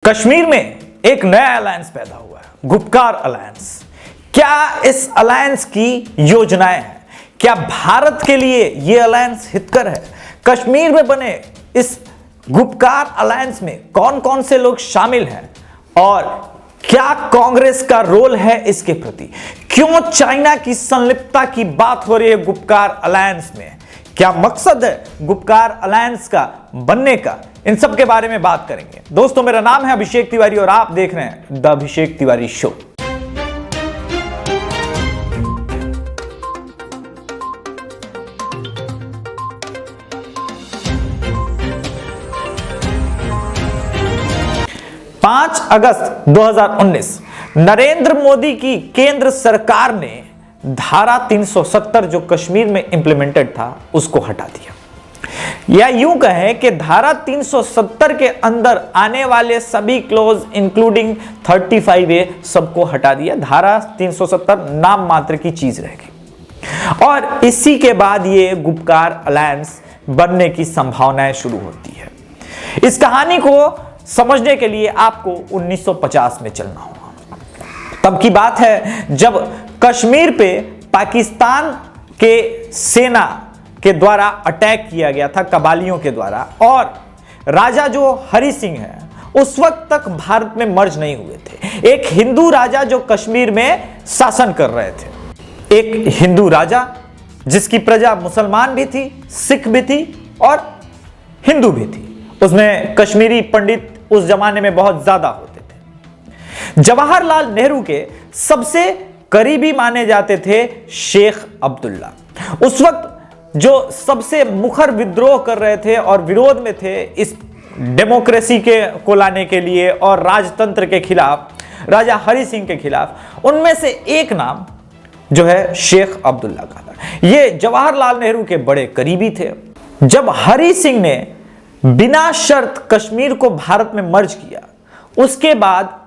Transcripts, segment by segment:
कश्मीर में एक नया अलायंस पैदा हुआ है, गुपकार अलायंस। क्या इस अलायंस की योजनाएं हैं? क्या भारत के लिए यह अलायंस हितकर है? कश्मीर में बने इस गुपकार अलायंस में कौन कौन से लोग शामिल हैं और क्या कांग्रेस का रोल है इसके प्रति? क्यों चाइना की संलिप्तता की बात हो रही है गुपकार अलायंस में? क्या मकसद है गुपकार अलायंस का बनने का? इन सब के बारे में बात करेंगे। दोस्तों, मेरा नाम है अभिषेक तिवारी और आप देख रहे हैं द अभिषेक तिवारी शो। पांच अगस्त 2019 नरेंद्र मोदी की केंद्र सरकार ने धारा 370 जो कश्मीर में इंप्लीमेंटेड था उसको हटा दिया, या यूं कहें कि धारा 370 के अंदर आने वाले सभी क्लोज इंक्लूडिंग 35A सबको हटा दिया। धारा 370 नाम मात्र की चीज रह गई और इसी के बाद ये गुपकार अलायंस बनने की संभावनाएं शुरू होती है। इस कहानी को समझने के लिए आपको 1950 में चलना होगा। तब की बात है जब कश्मीर पे पाकिस्तान के सेना के द्वारा अटैक किया गया था, कबालियों के द्वारा, और राजा जो हरि सिंह है उस वक्त तक भारत में मर्ज नहीं हुए थे। एक हिंदू राजा जो कश्मीर में शासन कर रहे थे, एक हिंदू राजा जिसकी प्रजा मुसलमान भी थी, सिख भी थी और हिंदू भी थी। उसमें कश्मीरी पंडित उस जमाने में बहुत ज्यादा होते थे। जवाहरलाल नेहरू के सबसे करीबी माने जाते थे शेख अब्दुल्ला। उस वक्त जो सबसे मुखर विद्रोह कर रहे थे और विरोध में थे इस डेमोक्रेसी को लाने के लिए और राजतंत्र के खिलाफ, राजा हरि सिंह के खिलाफ, उनमें से एक नाम जो है शेख अब्दुल्ला का था। ये जवाहरलाल नेहरू के बड़े करीबी थे। जब हरि सिंह ने बिना शर्त कश्मीर को भारत में मर्ज किया, उसके बाद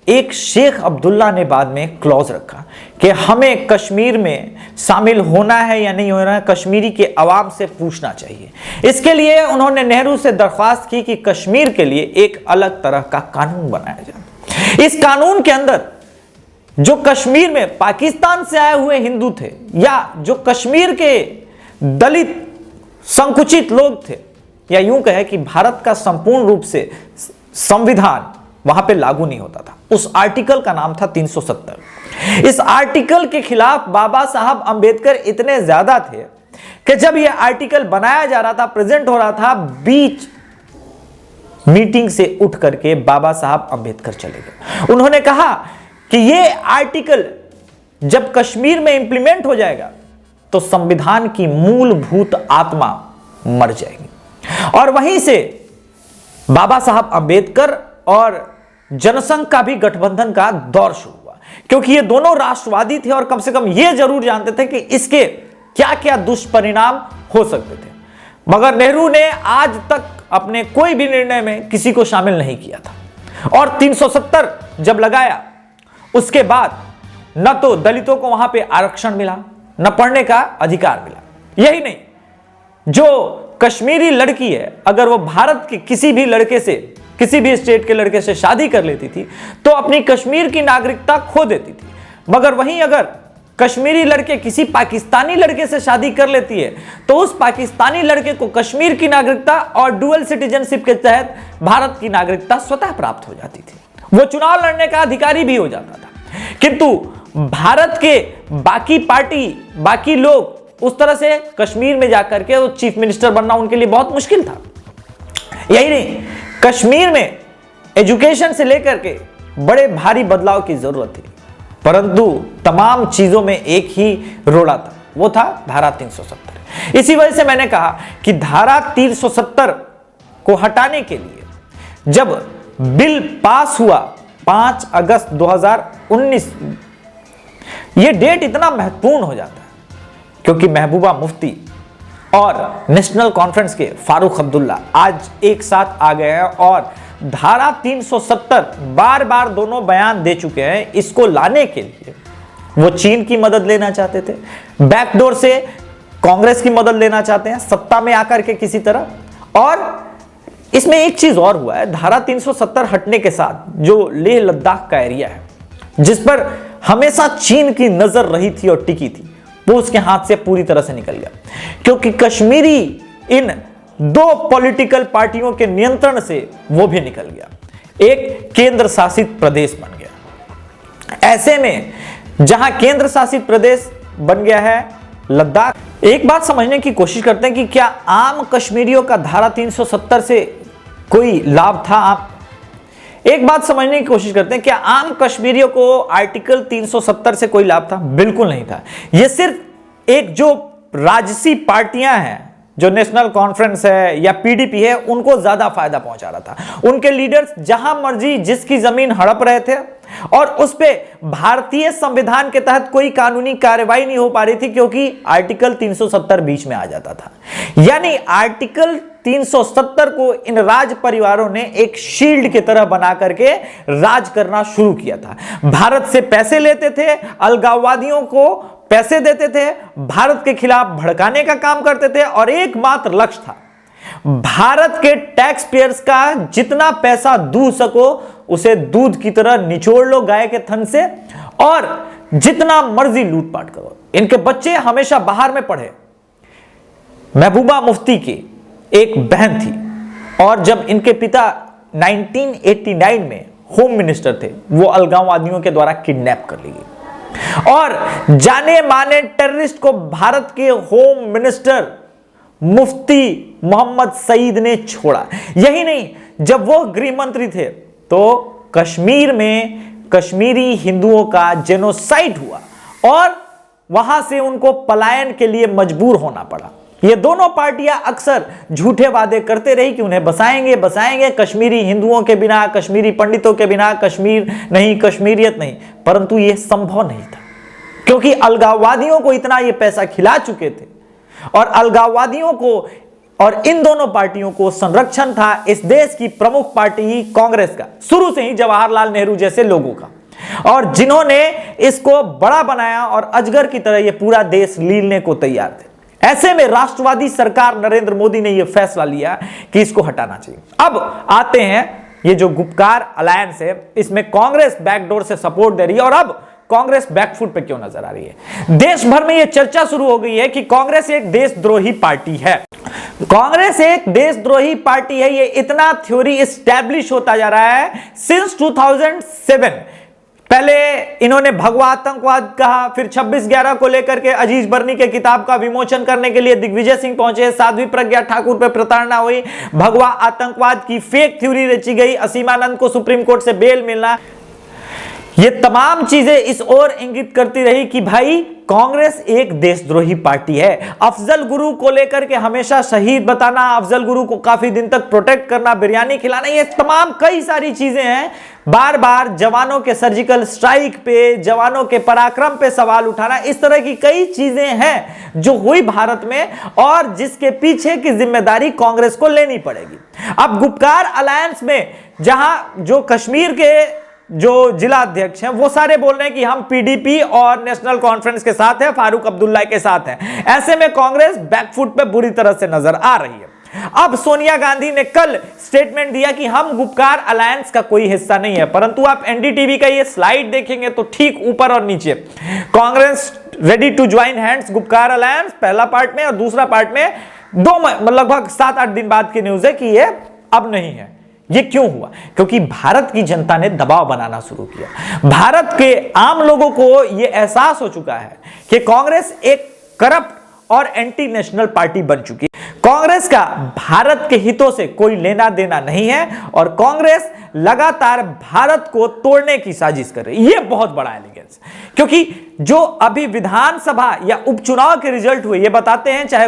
एक शेख अब्दुल्ला ने बाद में क्लॉज रखा कि हमें कश्मीर में शामिल होना है या नहीं होना है, कश्मीरी के अवाम से पूछना चाहिए। इसके लिए उन्होंने नेहरू से दरख्वास्त की कि कश्मीर के लिए एक अलग तरह का कानून बनाया जाए। इस कानून के अंदर जो कश्मीर में पाकिस्तान से आए हुए हिंदू थे या जो कश्मीर के दलित संकुचित लोग थे, या यूं कहे कि भारत का संपूर्ण रूप से संविधान वहां पे लागू नहीं होता था, उस आर्टिकल का नाम था 370। इस आर्टिकल के खिलाफ बाबा साहब अंबेडकर इतने ज्यादा थे कि जब यह आर्टिकल बनाया जा रहा था, प्रेजेंट हो रहा था, बीच मीटिंग से उठ करके बाबा साहब अंबेडकर चले गए। उन्होंने कहा कि यह आर्टिकल जब कश्मीर में इंप्लीमेंट हो जाएगा तो संविधान की मूलभूत आत्मा मर जाएगी। और वहीं से बाबा साहब अंबेडकर और जनसंघ का भी गठबंधन का दौर शुरू हुआ, क्योंकि ये दोनों राष्ट्रवादी थे और कम से कम ये जरूर जानते थे कि इसके क्या क्या दुष्परिणाम हो सकते थे। मगर नेहरू ने आज तक अपने कोई भी निर्णय में किसी को शामिल नहीं किया था। और 370 जब लगाया उसके बाद न तो दलितों को वहां पे आरक्षण मिला, न पढ़ने का अधिकार मिला। यही नहीं, जो कश्मीरी लड़की है अगर वो भारत के किसी भी लड़के से, किसी भी स्टेट के लड़के से शादी कर लेती थी तो अपनी कश्मीर की नागरिकता खो देती थी। मगर वहीं अगर कश्मीरी लड़के किसी पाकिस्तानी लड़के से शादी कर लेती है तो उस पाकिस्तानी लड़के को कश्मीर की नागरिकता और डुअल सिटीजनशिप के तहत भारत की नागरिकता स्वतः प्राप्त हो जाती थी। वो चुनाव लड़ने का अधिकारी भी हो जाता था। किंतु भारत के बाकी पार्टी, बाकी लोग उस तरह से कश्मीर में जाकर के वो चीफ मिनिस्टर बनना उनके लिए बहुत मुश्किल था। यही नहीं, कश्मीर में एजुकेशन से लेकर के बड़े भारी बदलाव की जरूरत थी, परंतु तमाम चीजों में एक ही रोड़ा था, वो था धारा 370। इसी वजह से मैंने कहा कि धारा 370 को हटाने के लिए जब बिल पास हुआ 5 अगस्त 2019, यह डेट इतना महत्वपूर्ण हो जाता है क्योंकि महबूबा मुफ्ती और नेशनल कॉन्फ्रेंस के फारूक अब्दुल्ला आज एक साथ आ गए हैं और धारा 370 बार बार दोनों बयान दे चुके हैं। इसको लाने के लिए वो चीन की मदद लेना चाहते थे, बैकडोर से कांग्रेस की मदद लेना चाहते हैं सत्ता में आकर के किसी तरह, और इसमें एक चीज और हुआ है, धारा 370 हटने के साथ जो लेह लद्दाख का एरिया है जिस पर हमेशा चीन की नजर रही थी और टिकी थी, वो उसके हाथ से पूरी तरह से निकल गया, क्योंकि कश्मीरी इन दो पॉलिटिकल पार्टियों के नियंत्रण से वो भी निकल गया, एक केंद्र शासित प्रदेश बन गया। ऐसे में जहां केंद्र शासित प्रदेश बन गया है लद्दाख, एक बात समझने की कोशिश करते हैं कि क्या आम कश्मीरियों का धारा 370 से कोई लाभ था? आप एक बात समझने की कोशिश करते हैं, क्या आम कश्मीरियों को आर्टिकल 370 से कोई लाभ था? बिल्कुल नहीं था। यह सिर्फ एक जो राजसी पार्टियां हैं, जो नेशनल कॉन्फ्रेंस है या पीडीपी है, उनको ज्यादा फायदा पहुंचा रहा था। उनके लीडर्स जहां मर्जी जिसकी जमीन हड़प रहे थे और उस पे भारतीय संविधान के तहत कोई कानूनी कार्रवाई नहीं हो पा रही थी, क्योंकि आर्टिकल 370 बीच में आ जाता था। यानी आर्टिकल 370 को इन राज परिवारों ने एक शील्ड की तरह बना करके राज करना शुरू किया था। भारत से पैसे लेते थे, अलगाववादियों को पैसे देते थे, भारत के खिलाफ भड़काने का काम करते थे, और एकमात्र लक्ष्य था भारत के टैक्स पेयर्स का जितना पैसा दूध सको उसे दूध की तरह निचोड़ लो गाय के थन से, और जितना मर्जी लूटपाट करो। इनके बच्चे हमेशा बाहर में पढ़े। महबूबा मुफ्ती की एक बहन थी, और जब इनके पिता 1989 में होम मिनिस्टर थे, वो अलगाववादियों के द्वारा किडनैप कर ली गई, और जाने माने टेररिस्ट को भारत के होम मिनिस्टर मुफ्ती मोहम्मद सईद ने छोड़ा। यही नहीं, जब वो गृह मंत्री थे तो कश्मीर में कश्मीरी हिंदुओं का जेनोसाइड हुआ और वहां से उनको पलायन के लिए मजबूर होना पड़ा। ये दोनों पार्टियां अक्सर झूठे वादे करते रही कि उन्हें बसाएंगे कश्मीरी हिंदुओं के बिना, कश्मीरी पंडितों के बिना कश्मीर नहीं, कश्मीरियत नहीं, परंतु यह संभव नहीं था, क्योंकि अलगाववादियों को इतना ये पैसा खिला चुके थे, और अलगाववादियों को और इन दोनों पार्टियों को संरक्षण था इस देश की प्रमुख पार्टी ही कांग्रेस का, शुरू से ही जवाहरलाल नेहरू जैसे लोगों का, और जिन्होंने इसको बड़ा बनाया और अजगर की तरह ये पूरा देश लीलने को तैयार थे। ऐसे में राष्ट्रवादी सरकार नरेंद्र मोदी ने यह फैसला लिया कि इसको हटाना चाहिए। अब आते हैं, ये जो गुपकार अलायंस है, इसमें कांग्रेस बैकडोर से सपोर्ट दे रही है, और अब कांग्रेस बैकफुट पे क्यों नजर आ रही है? देश भर में यह चर्चा शुरू हो गई है कि कांग्रेस एक देशद्रोही पार्टी है। कांग्रेस एक देशद्रोही पार्टी है, ये इतना थ्योरी एस्टैब्लिश होता जा रहा है सिंस 2007। पहले इन्होंने भगवा आतंकवाद कहा, फिर 26/11 को लेकर के अजीज बर्नी के किताब का विमोचन करने के लिए दिग्विजय सिंह पहुंचे, साध्वी प्रज्ञा ठाकुर पर प्रताड़ना हुई, भगवा आतंकवाद की फेक थ्योरी रची गई, असीमानंद को सुप्रीम कोर्ट से बेल मिलना, ये तमाम चीजें इस ओर इंगित करती रही कि भाई कांग्रेस एक देशद्रोही पार्टी है। अफजल गुरु को लेकर के हमेशा शहीद बताना, अफजल गुरु को काफी दिन तक प्रोटेक्ट करना, बिरयानी खिलाना, ये तमाम कई सारी चीजें हैं। बार बार जवानों के सर्जिकल स्ट्राइक पे, जवानों के पराक्रम पे सवाल उठाना, इस तरह की कई चीजें हैं जो हुई भारत में, और जिसके पीछे की जिम्मेदारी कांग्रेस को लेनी पड़ेगी। अब गुपकार अलायंस में जहां जो कश्मीर के जो जिला अध्यक्ष हैं वो सारे बोल रहे हैं कि हम पीडीपी और नेशनल कॉन्फ्रेंस के साथ हैं, फारूक अब्दुल्ला के साथ हैं। ऐसे में कांग्रेस बैकफुट पे बुरी तरह से नजर आ रही है। अब सोनिया गांधी ने कल स्टेटमेंट दिया कि हम गुपकार अलायंस का कोई हिस्सा नहीं है, परंतु आप एनडीटीवी का ये स्लाइड देखेंगे तो ठीक ऊपर और नीचे Congress ready to join hands Gupkar alliance पहला पार्ट में, और दूसरा पार्ट में लगभग 7-8 दिन बाद की न्यूज है कि ये अब नहीं है। ये क्यों हुआ? क्योंकि भारत की जनता ने दबाव बनाना शुरू किया। भारत के आम लोगों को यह एहसास हो चुका है कि कांग्रेस एक करप्ट और एंटी नेशनल पार्टी बन चुकी है। कांग्रेस का भारत के हितों से कोई लेना देना नहीं है, और कांग्रेस लगातार भारत को तोड़ने की साजिश कर रही है। यह बहुत बड़ा एलिगेंस, क्योंकि जो अभी विधानसभा या उपचुनाव के रिजल्ट हुए ये बताते हैं, चाहे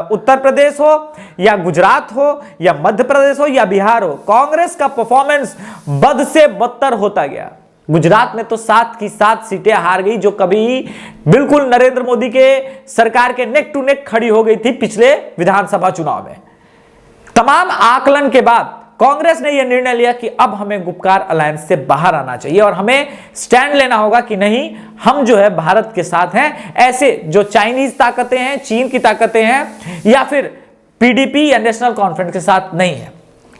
उत्तर प्रदेश हो या गुजरात हो या मध्य प्रदेश हो या बिहार हो, कांग्रेस का परफॉर्मेंस बद से बदतर होता गया। गुजरात में तो 7 की 7 सीटें हार गई, जो कभी बिल्कुल नरेंद्र मोदी के सरकार के नेक टू नेक खड़ी हो गई थी पिछले विधानसभा चुनाव में। तमाम आकलन के बाद कांग्रेस ने यह निर्णय लिया कि अब हमें गुपकार अलायंस से बाहर आना चाहिए, और हमें स्टैंड लेना होगा कि नहीं, हम जो है भारत के साथ हैं। ऐसे जो चाइनीज ताकतें हैं, चीन की ताकतें हैं, या फिर पीडीपी या नेशनल कॉन्फ्रेंस के साथ नहीं है।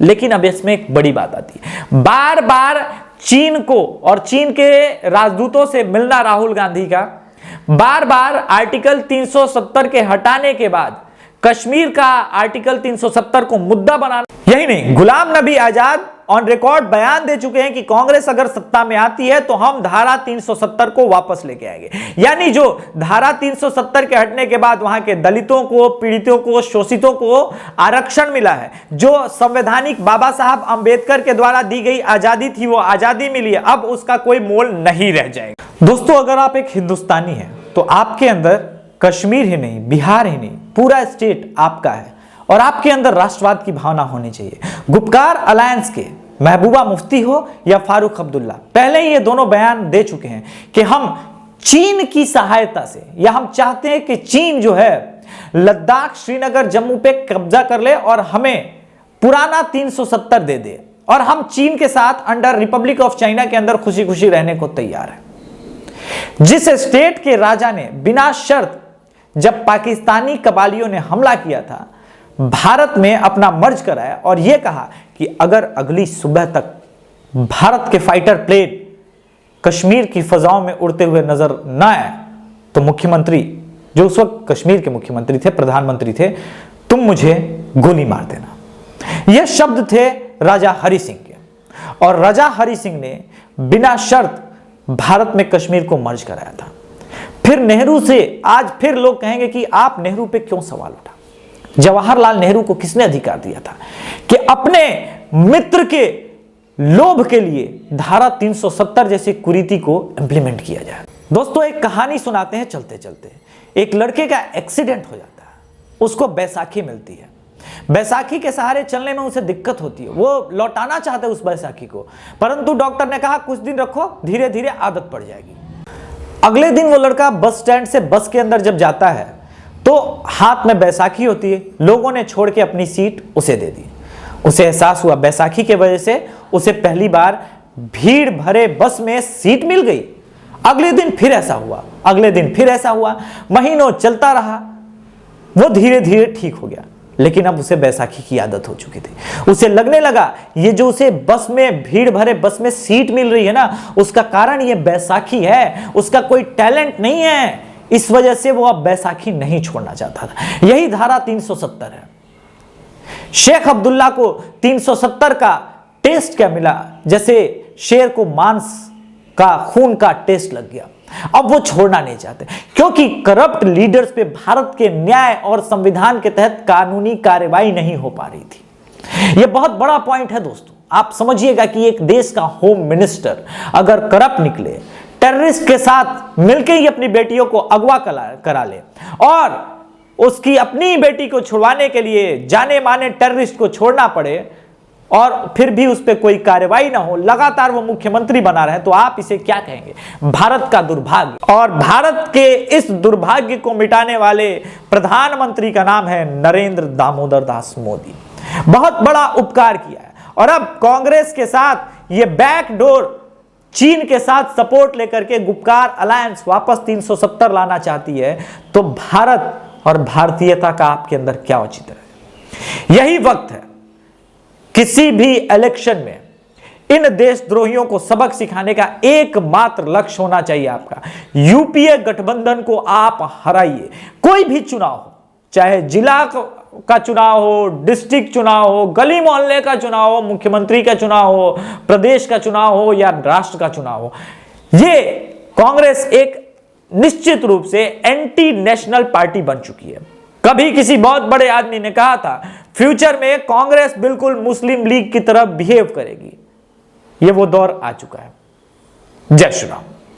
लेकिन अब इसमें एक बड़ी बात आती है, बार बार चीन को और चीन के राजदूतों से मिलना राहुल गांधी का, बार बार आर्टिकल 370 के हटाने के बाद कश्मीर का आर्टिकल 370 को मुद्दा बनाना, यही नहीं, गुलाम नबी आजाद ऑन रिकॉर्ड बयान दे चुके हैं कि कांग्रेस अगर सत्ता में आती है तो हम धारा 370 को वापस लेके आएंगे। यानी जो धारा 370 के हटने के बाद वहां के दलितों को, पीड़ितों को, शोषितों को आरक्षण मिला है, जो संवैधानिक बाबा साहब अंबेडकर के द्वारा दी गई आजादी थी वो आजादी मिली है, अब उसका कोई मोल नहीं रह जाएगा। दोस्तों, अगर आप एक हिंदुस्तानी हैं तो आपके अंदर कश्मीर ही नहीं, बिहार ही नहीं, पूरा स्टेट आपका है और आपके अंदर राष्ट्रवाद की भावना होनी चाहिए। गुपकार अलायंस के महबूबा मुफ्ती हो या फारूक अब्दुल्ला, पहले ही ये दोनों बयान दे चुके हैं कि हम चीन की सहायता से, या हम चाहते हैं कि चीन जो है लद्दाख, श्रीनगर, जम्मू पे कब्जा कर ले और हमें पुराना 370 दे दे और हम चीन के साथ अंडर रिपब्लिक ऑफ चाइना के अंदर खुशी खुशी रहने को तैयार है। जिस स्टेट के राजा ने बिना शर्त जब पाकिस्तानी कबालियों ने हमला किया था, भारत में अपना मर्ज कराया और यह कहा कि अगर अगली सुबह तक भारत के फाइटर प्लेन कश्मीर की फजाओं में उड़ते हुए नजर न आए तो मुख्यमंत्री, जो उस वक्त कश्मीर के मुख्यमंत्री थे, प्रधानमंत्री थे, तुम मुझे गोली मार देना। यह शब्द थे राजा हरि सिंह के और राजा हरि सिंह ने बिना शर्त भारत में कश्मीर को मर्ज कराया था। फिर नेहरू से आज फिर लोग कहेंगे कि आप नेहरू पे क्यों सवाल उठा। जवाहरलाल नेहरू को किसने अधिकार दिया था कि अपने मित्र के लोभ के लिए धारा 370 जैसी कुरीति को इंप्लीमेंट किया जाए। दोस्तों, एक कहानी सुनाते हैं चलते चलते। एक लड़के का एक्सीडेंट हो जाता है, उसको बैसाखी मिलती है। बैसाखी के सहारे चलने में उसे दिक्कत होती है, वो लौटाना चाहते हैं उस बैसाखी को, परंतु डॉक्टर ने कहा कुछ दिन रखो, धीरे धीरे आदत पड़ जाएगी। अगले दिन वो लड़का बस स्टैंड से बस के अंदर जब जाता है तो हाथ में बैसाखी होती है, लोगों ने छोड़ के अपनी सीट उसे दे दी। उसे एहसास हुआ बैसाखी के वजह से उसे पहली बार भीड़ भरे बस में सीट मिल गई। अगले दिन फिर ऐसा हुआ, अगले दिन फिर ऐसा हुआ, महीनों चलता रहा। वो धीरे धीरे ठीक हो गया, लेकिन अब उसे बैसाखी की आदत हो चुकी थी। उसे लगने लगा ये जो उसे बस में, भीड़ भरे बस में सीट मिल रही है ना, उसका कारण ये बैसाखी है, उसका कोई टैलेंट नहीं है। इस वजह से वो अब बैसाखी नहीं छोड़ना चाहता था। यही धारा 370 है। शेख अब्दुल्ला को 370 का टेस्ट क्या मिला, जैसे शेर को मांस का, खून का टेस्ट लग गया। अब वो छोड़ना नहीं चाहते क्योंकि करप्ट लीडर्स पे भारत के न्याय और संविधान के तहत कानूनी कार्रवाई नहीं हो पा रही थी। यह बहुत बड़ा पॉइंट है दोस्तों। आप समझिएगा कि एक देश का होम मिनिस्टर अगर करप्ट निकले, टेररिस्ट के साथ मिलकर ही अपनी बेटियों को अगवा करा ले और उसकी अपनी बेटी को छुड़वाने के लिए जाने माने टेररिस्ट को छोड़ना पड़े और फिर भी उस पर कोई कार्रवाई ना हो, लगातार वो मुख्यमंत्री बना रहे, तो आप इसे क्या कहेंगे? भारत का दुर्भाग्य। और भारत के इस दुर्भाग्य को मिटाने वाले प्रधानमंत्री का नाम है नरेंद्र दामोदर दास मोदी। बहुत बड़ा उपकार किया है और अब कांग्रेस के साथ ये बैकडोर चीन के साथ सपोर्ट लेकर के गुपकार अलायंस वापस 370 लाना चाहती है, तो भारत और भारतीयता का आपके अंदर क्या औचित्य है? यही वक्त है किसी भी इलेक्शन में इन देशद्रोहियों को सबक सिखाने का एकमात्र लक्ष्य होना चाहिए आपका। यूपीए गठबंधन को आप हराइए। कोई भी चुनाव हो, चाहे जिला का चुनाव हो, डिस्ट्रिक्ट चुनाव हो, गली मोहल्ले का चुनाव हो, मुख्यमंत्री का चुनाव हो, प्रदेश का चुनाव हो या राष्ट्र का चुनाव हो, ये कांग्रेस एक निश्चित रूप से एंटी नेशनल पार्टी बन चुकी है। कभी किसी बहुत बड़े आदमी ने कहा था फ्यूचर में कांग्रेस बिल्कुल मुस्लिम लीग की तरह बिहेव करेगी। ये वो दौर आ चुका है। जय श्री राम।